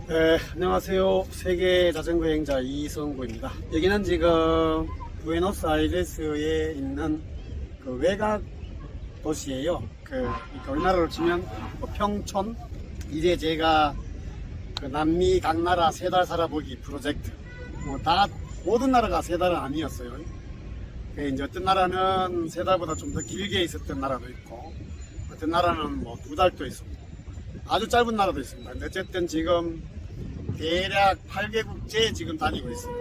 네, 안녕하세요. 세계 자전거 여행자 이성구입니다. 여기는 지금 부에노스아이레스에 있는 그 외곽 도시예요. 그러니까 우리나라로 치면 뭐 평촌. 이제 제가 그 남미 각 나라 세 달 살아보기 프로젝트 뭐 다 모든 나라가 세 달은 아니었어요. 이제 어떤 나라는 세 달보다 좀 더 길게 있었던 나라도 있고 어떤 나라는 뭐 두 달도 있습니다. 아주 짧은 나라도 있습니다. 근데 어쨌든 지금 대략 8개국째 지금 다니고 있어요.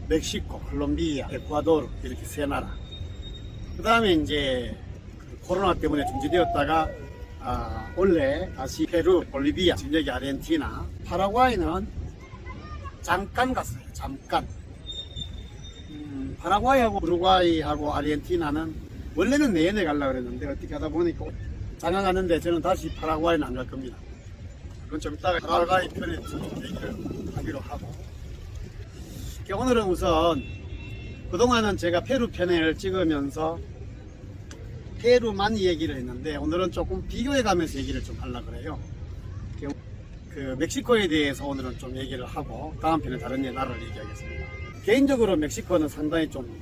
멕시코, 콜롬비아, 에콰도르 이렇게 세 나라. 그 다음에 이제 코로나 때문에 중지되었다가 원래 다시 페루, 볼리비아, 지금 여기 아르헨티나, 파라과이는 잠깐 갔어요. 잠깐. 파라과이하고 우루과이하고 아르헨티나는 원래는 내년에 가려고 그랬는데 어떻게 하다 보니까 잠깐 갔는데 저는 다시 파라과이는 안 갈 겁니다. 그건 좀 이따가 파라과이 편에 좀 얘기를 하기로 하고. 오늘은 우선 그동안은 제가 페루 편을 찍으면서 페루만 얘기를 했는데 오늘은 조금 비교해 가면서 얘기를 좀 하려고 그래요. 그 멕시코에 대해서 오늘은 좀 얘기를 하고 다음 편에 다른 나라를 얘기하겠습니다. 개인적으로 멕시코는 상당히 좀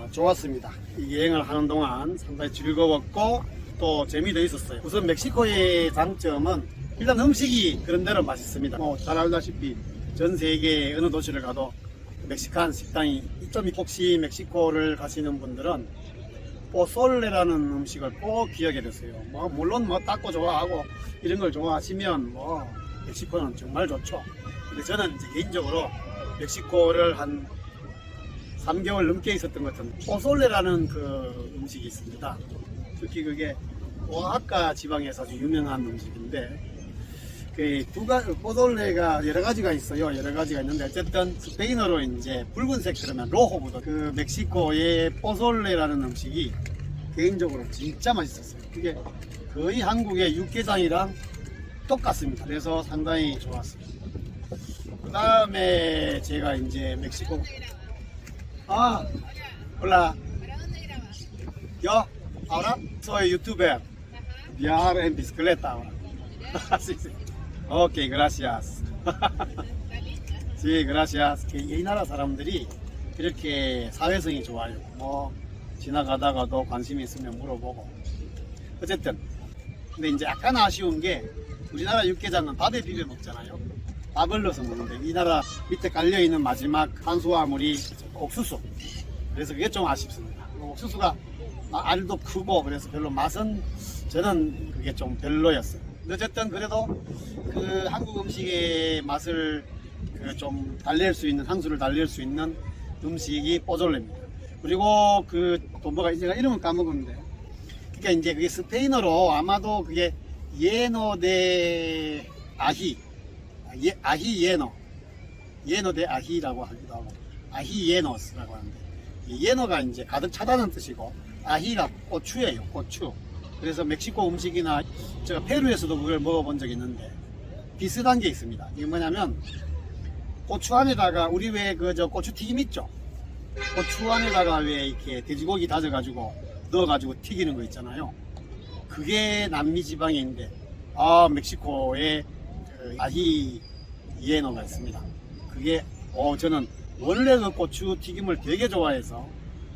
좋았습니다. 이 여행을 하는 동안 상당히 즐거웠고 또 재미도 있었어요. 우선 멕시코의 장점은 일단 음식이 그런대로 맛있습니다. 잘 알다시피 전 세계 어느 도시를 가도 멕시칸 식당이 있죠. 혹시 멕시코를 가시는 분들은 포솔레라는 음식을 꼭 기억해 두세요. 물론 타코 좋아하고 이런 걸 좋아하시면 멕시코는 정말 좋죠. 근데 저는 이제 개인적으로 멕시코를 한 3개월 넘게 있었던 것 같은 포솔레라는 그 음식이 있습니다. 특히 그게 오아하카 지방에서 아주 유명한 음식인데 포솔레가 여러 가지가 있어요. 여러 가지가 있는데 어쨌든 스페인어로 이제 붉은색 그러면 로호부터 그 멕시코의 포솔레라는 음식이 개인적으로 진짜 맛있었어요. 그게 거의 한국의 육개장이랑 똑같습니다. 그래서 상당히 좋았어요. 그 다음에 제가 이제 멕시코 hola yo ahora soy youtuber viajar en bicicleta ahora. sí, sí. Ok, gracias. sí, gracias. 이 나라 사람들이 이렇게 사회성이 좋아요. 지나가다가도 관심이 있으면 물어보고. 어쨌든 근데 이제 약간 아쉬운 게 우리나라 육개장은 밥에 비벼 먹잖아요. 밥을 넣어서 먹는데 이 나라 밑에 깔려있는 마지막 탄수화물이 옥수수. 그래서 그게 좀 아쉽습니다. 옥수수가 알도 크고 그래서 별로 맛은 저는 그게 좀 별로였어요. 어쨌든 그래도 그 한국 음식의 맛을 좀 달랠 수 있는, 향수를 달랠 수 있는 음식이 포졸레입니다. 그리고 또 뭐가 제가 이름은 까먹었는데, 그러니까 이제 그게 스페인어로 아마도 그게 예노 데 아히, 아히 예노 데 아히라고 하기도 하고, 아히 예노스라고 하는데, 예노가 이제 가득 차다는 뜻이고, 아히가 고추예요, 고추. 그래서 멕시코 음식이나 제가 페루에서도 그걸 먹어본 적이 있는데 비슷한 게 있습니다. 이게 뭐냐면 고추 안에다가 우리 왜 고추 튀김 있죠? 고추 안에다가 왜 이렇게 돼지고기 다져가지고 넣어가지고 튀기는 거 있잖아요. 그게 남미 지방에 있는데 멕시코에 아히 예노가 있습니다. 그게 저는 원래 그 고추 튀김을 되게 좋아해서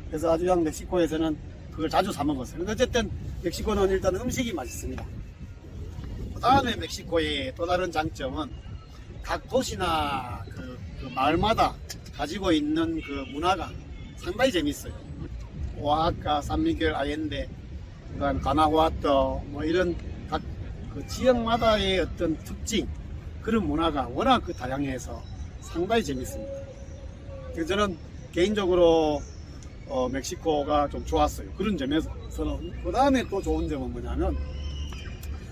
그래서 아주 멕시코에서는 그걸 자주 사 먹었어요. 근데 어쨌든 멕시코는 일단 음식이 맛있습니다. 그 다음에 멕시코의 또 다른 장점은 각 도시나 그 마을마다 가지고 있는 그 문화가 상당히 재밌어요. 오아하카, 산미겔, 아옌데, 그다음 가나후아토 이런 각 그 지역마다의 어떤 특징 그런 문화가 워낙 다양해서 상당히 재밌습니다. 그래서 저는 개인적으로 멕시코가 좀 좋았어요. 그런 점에서는. 그 다음에 또 좋은 점은 뭐냐면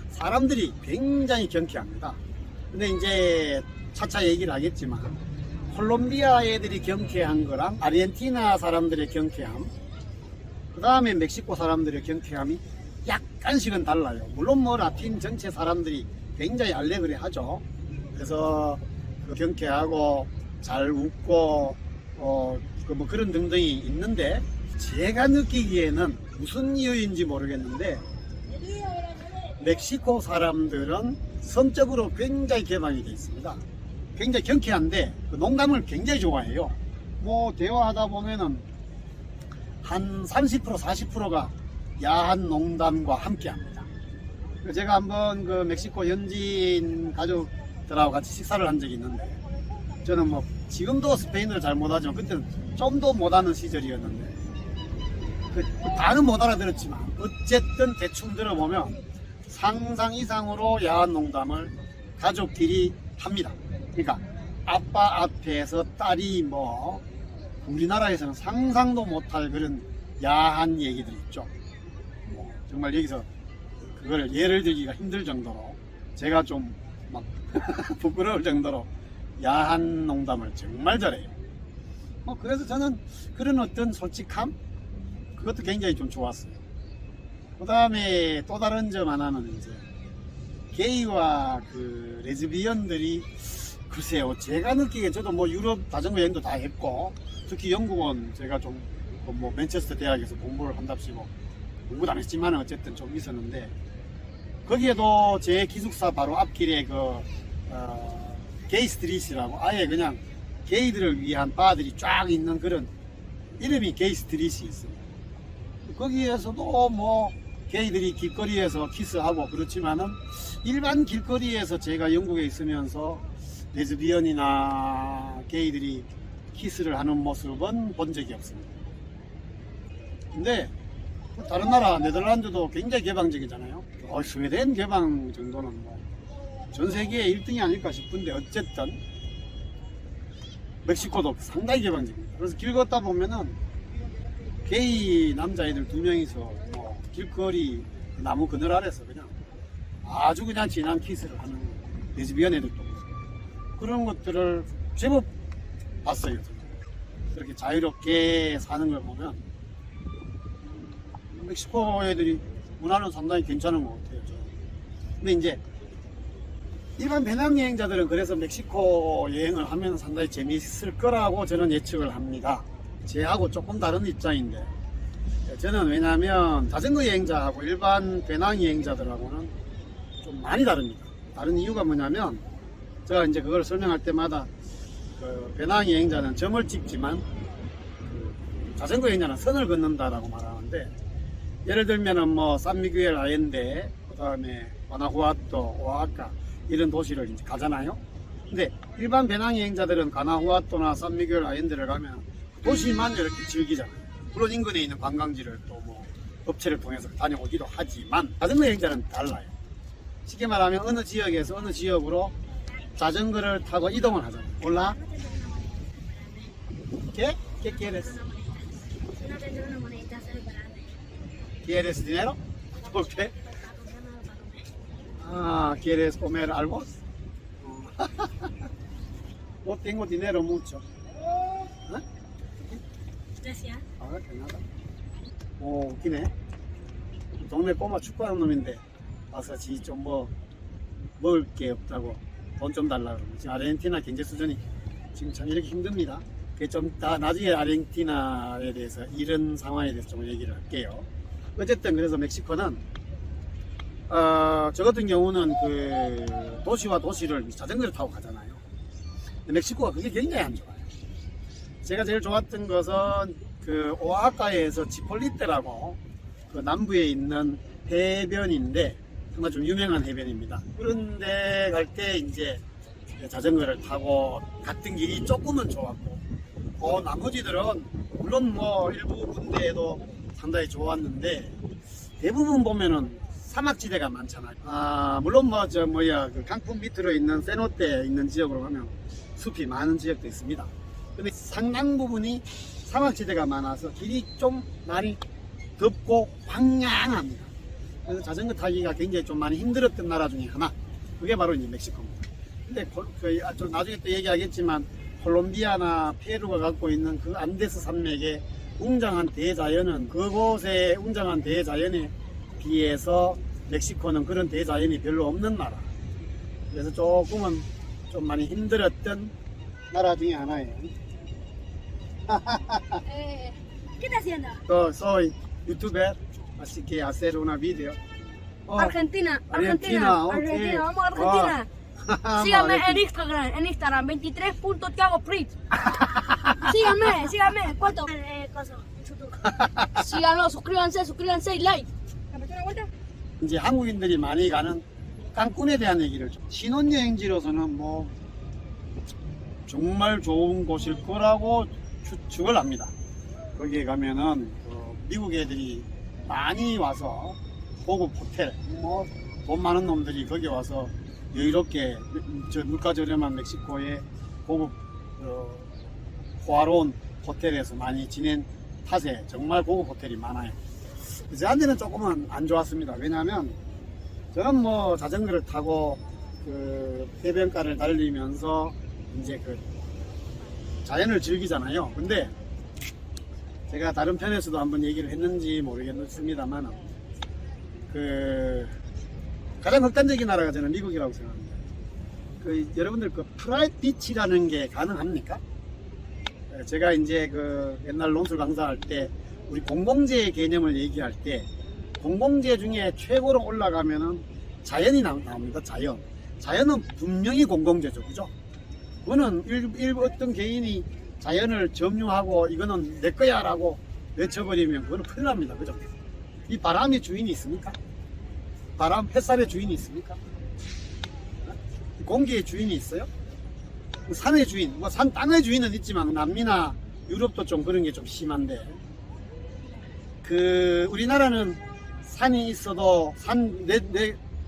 사람들이 굉장히 경쾌합니다. 근데 이제 차차 얘기를 하겠지만 콜롬비아 애들이 경쾌한 거랑 아르헨티나 사람들의 경쾌함, 그 다음에 멕시코 사람들의 경쾌함이 약간씩은 달라요. 물론 라틴 전체 사람들이 굉장히 알레그레 하죠. 그래서 경쾌하고 잘 웃고 그런 등등이 있는데 제가 느끼기에는 무슨 이유인지 모르겠는데 멕시코 사람들은 성적으로 굉장히 개방이 되어 있습니다. 굉장히 경쾌한데 그 농담을 굉장히 좋아해요. 뭐 대화하다 보면은 한 30% 40%가 야한 농담과 함께합니다. 제가 한번 그 멕시코 현지인 가족들하고 같이 식사를 한 적이 있는데, 저는 뭐 지금도 스페인어를 잘 못하지만 그때는 좀 더 못하는 시절이었는데 그 다는 못 알아들었지만 어쨌든 대충 들어보면 상상 이상으로 야한 농담을 가족끼리 합니다. 그러니까 아빠 앞에서 딸이 뭐 우리나라에서는 상상도 못할 그런 야한 얘기들이 있죠. 뭐 정말 여기서 그걸 예를 들기가 힘들 정도로 제가 좀 막 부끄러울 정도로 야한 농담을 정말 잘해요. 뭐 그래서 저는 그런 어떤 솔직함, 그것도 굉장히 좀 좋았어요. 그 다음에 또 다른 점 하나는 이제 게이와 그 레즈비언들이, 글쎄요, 제가 느끼기에 저도 뭐 유럽 자전거 여행도 다 했고, 특히 영국은 제가 좀 뭐 맨체스터 대학에서 공부를 한답시고 공부도 안 했지만 어쨌든 좀 있었는데, 거기에도 제 기숙사 바로 앞길에 게이 스트릿이라고 아예 그냥 게이들을 위한 바들이 쫙 있는 그런 이름이 게이 스트릿이 있어요. 거기에서도 뭐 게이들이 길거리에서 키스하고 그렇지만은 일반 길거리에서 제가 영국에 있으면서 레즈비언이나 게이들이 키스를 하는 모습은 본 적이 없습니다. 근데 다른 나라 네덜란드도 굉장히 개방적이잖아요. 스웨덴 개방 정도는 뭐 전 세계 1등이 아닐까 싶은데, 어쨌든 멕시코도 상당히 개방적입니다. 그래서 길 걷다 보면은 게이 남자애들 2명이서 뭐 길거리 나무 그늘 아래서 그냥 아주 그냥 진한 키스를 하는 레즈비언 애들도 그런 것들을 제법 봤어요. 그렇게 자유롭게 사는 걸 보면 멕시코 애들이 문화는 상당히 괜찮은 것 같아요. 근데 이제 일반 배낭여행자들은 그래서 멕시코 여행을 하면 상당히 재미있을 거라고 저는 예측을 합니다. 제하고 조금 다른 입장인데, 저는 왜냐하면 자전거 여행자하고 일반 배낭여행자들하고는 좀 많이 다릅니다. 다른 이유가 뭐냐면, 제가 이제 그걸 설명할 때마다 그 배낭여행자는 점을 찍지만 그 자전거 여행자는 선을 긋는다라고 말하는데, 예를 들면은 뭐 산미구엘 아엔데, 그 다음에 과나후아토, 오아하카 이런 도시를 이제 가잖아요. 근데 일반 배낭여행자들은 가나후아토나 산미구엘 아엔데를 가면 도시만 이렇게 즐기잖아요. 물론 인근에 있는 관광지를 또 뭐 업체를 통해서 다녀오기도 하지만, 자전거 여행자는 달라요. 쉽게 말하면 어느 지역에서 어느 지역으로 자전거를 타고 이동을 하잖아요. 몰라? ¿Qué? ¿Qué quieres? No tendré una monedita separada. ¿Quieres dinero? ¿Por qué? Para comer ¿Quieres comer algo? No tengo dinero mucho. ¿Eh? Gracias. que nada. 웃기네. 동네 꼬마 축구하는 놈인데 와서 좀 뭐 먹을 게 없다고 돈 좀 달라 그러면, 지금 아르헨티나 경제 수준이 지금 참 이렇게 힘듭니다. 좀 다 나중에 아르헨티나에 대해서 이런 상황에 대해서 좀 얘기를 할게요. 어쨌든 그래서 멕시코는 저 같은 경우는 그 도시와 도시를 자전거를 타고 가잖아요. 근데 멕시코가 그게 굉장히 안 좋아요. 제가 제일 좋았던 것은 그 오아하카에서 치폴리테라고 그 남부에 있는 해변인데 정말 좀 유명한 해변입니다. 그런데 갈 때 이제 자전거를 타고 갔던 길이 조금은 좋았고, 나머지들은 물론 뭐 일부 군데에도 상당히 좋았는데 대부분 보면은 사막지대가 많잖아요. 물론 그 강풍 밑으로 있는 세노테 있는 지역으로 가면 숲이 많은 지역도 있습니다. 근데 상당 부분이 사막지대가 많아서 길이 좀 많이 덥고 황량합니다. 그래서 자전거 타기가 굉장히 좀 많이 힘들었던 나라 중에 하나, 그게 바로 이제 멕시코입니다. 근데 좀 나중에 또 얘기하겠지만 콜롬비아나 페루가 갖고 있는 그 안데스 산맥의 웅장한 대자연은, 그곳의 웅장한 대자연에 비해서 멕시코는 그런 대자연이 별로 없는 나라. 그래서 조금은 좀 많이 힘들었던 나라 중에 하나예요. ¿Qué está haciendo? Soy youtuber, así que hacer una video. Argentina, Argentina, ok. Argentina, vamos a Argentina. Síganme en Instagram, 23. Thiago Fritz. Síganme. ¿Cuánto? YouTube. síganlo, suscríbanse y like. ¿La vuelta? 이제 한국인들이 많이 가는 깐쿤에 대한 얘기를 좀. 신혼여행지로서는 뭐 정말 좋은 곳일 거라고 추측을 합니다. 거기에 가면은 미국 애들이 많이 와서 고급 호텔, 뭐 돈 많은 놈들이 거기 와서 여유롭게 물가 저렴한 멕시코의 고급 호화로운 호텔에서 많이 지낸 탓에 정말 고급 호텔이 많아요. 저한테는 조금은 안 좋았습니다. 왜냐하면 저는 뭐 자전거를 타고 그 해변가를 달리면서 이제 그 자연을 즐기잖아요. 근데 제가 다른 편에서도 한번 얘기를 했는지 모르겠습니다만 그 가장 극단적인 나라가 저는 미국이라고 생각합니다. 그 여러분들 그 프라이빗 비치라는 게 가능합니까? 제가 이제 그 옛날 논술 강사할 때 우리 공공재 개념을 얘기할 때 공공재 중에 최고로 올라가면은 자연이 나옵니다. 자연은 분명히 공공재죠, 그죠? 그거는 일부 어떤 개인이 자연을 점유하고 이거는 내 거야라고 외쳐버리면 그거는 큰일 납니다, 그죠? 이 바람의 주인이 있습니까? 햇살의 주인이 있습니까? 공기의 주인이 있어요? 산의 주인, 뭐 땅의 주인은 있지만 남미나 유럽도 좀 그런 게 좀 심한데 그 우리나라는 산이 있어도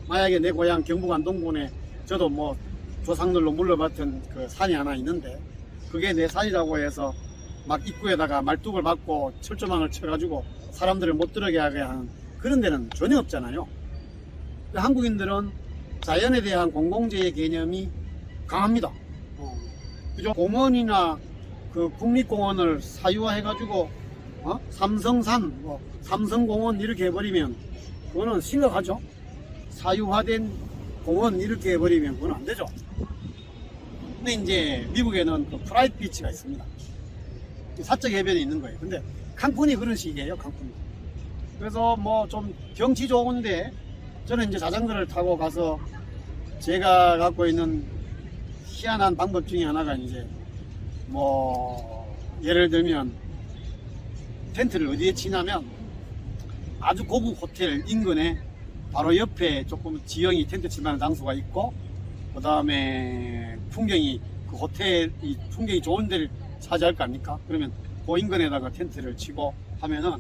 만약에 내 고향 경북 안동군에 저도 뭐 조상들로 물려받은 그 산이 하나 있는데 그게 내 산이라고 해서 막 입구에다가 말뚝을 박고 철조망을 쳐가지고 사람들을 못 들어가게 하는 그런 데는 전혀 없잖아요. 한국인들은 자연에 대한 공공재의 개념이 강합니다. 그죠? 공원이나 그 국립공원을 사유화해가지고 삼성산, 삼성공원 이렇게 해버리면 그거는 심각하죠. 사유화된 공원 이렇게 해버리면 그건 안 되죠. 근데 이제 미국에는 그 프라이빗 비치가 있습니다. 사적 해변에 있는 거예요. 근데 칸쿤이 그런 식이에요, 칸쿤이. 그래서 뭐 좀 경치 좋은데 저는 이제 자전거를 타고 가서 제가 갖고 있는 희한한 방법 중에 하나가 이제 뭐 예를 들면 텐트를 어디에 치냐면 아주 고급 호텔 인근에 바로 옆에 조금 지형이 텐트 칠만한 장소가 있고 그 다음에 풍경이 그 호텔이 풍경이 좋은 데를 차지할 거 아닙니까? 그러면 그 인근에다가 텐트를 치고 하면은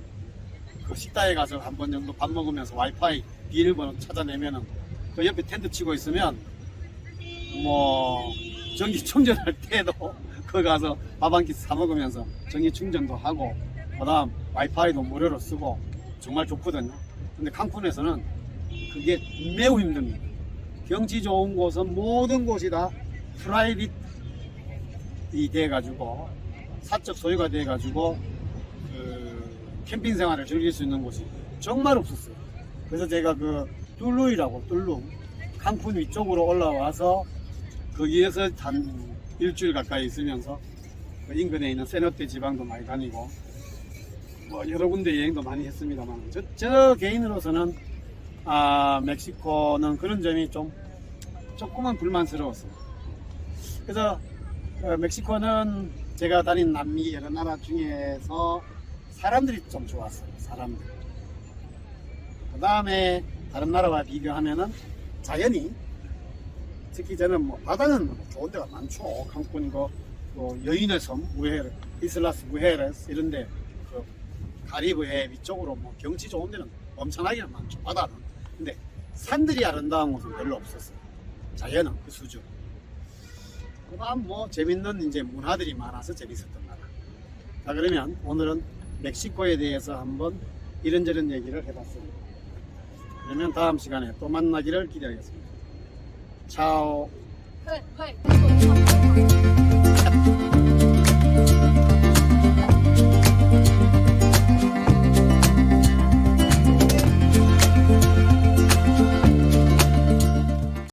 그 식당에 가서 한 번 정도 밥 먹으면서 와이파이 비밀번호 찾아내면은 그 옆에 텐트 치고 있으면 뭐 전기 충전할 때도 거기 가서 밥 한 끼 사 먹으면서 전기 충전도 하고 그 다음 와이파이도 무료로 쓰고 정말 좋거든요. 근데 칸쿤에서는 그게 매우 힘듭니다. 경치 좋은 곳은 모든 곳이 다 프라이빗이 돼가지고 사적 소유가 돼가지고 그 캠핑 생활을 즐길 수 있는 곳이 정말 없었어요. 그래서 제가 그 툴룸 칸쿤 위쪽으로 올라와서 거기에서 한 일주일 가까이 있으면서 그 인근에 있는 세노테 지방도 많이 다니고 뭐 여러 군데 여행도 많이 했습니다만 저 개인으로서는 멕시코는 그런 점이 조금은 불만스러웠어요. 그래서 멕시코는 제가 다닌 남미 여러 나라 중에서 사람들이 좀 좋았어요. 사람들. 그 다음에 다른 나라와 비교하면은 자연이 특히 저는 뭐 바다는 좋은 데가 많죠. 칸쿤 뭐 여인의 섬, 이슬라스 무헤레스 이런데 그 카리브 해 위쪽으로 뭐 경치 좋은 데는 엄청나게 많죠. 바다는. 근데 산들이 아름다운 곳은 별로 없었어요. 자연은 그 수준. 그다음 뭐 재밌는 이제 문화들이 많아서 재밌었던 나라. 자 그러면 오늘은 멕시코에 대해서 한번 이런저런 얘기를 해봤습니다. 그러면 다음 시간에 또 만나기를 기대하겠습니다. 차오. 헐.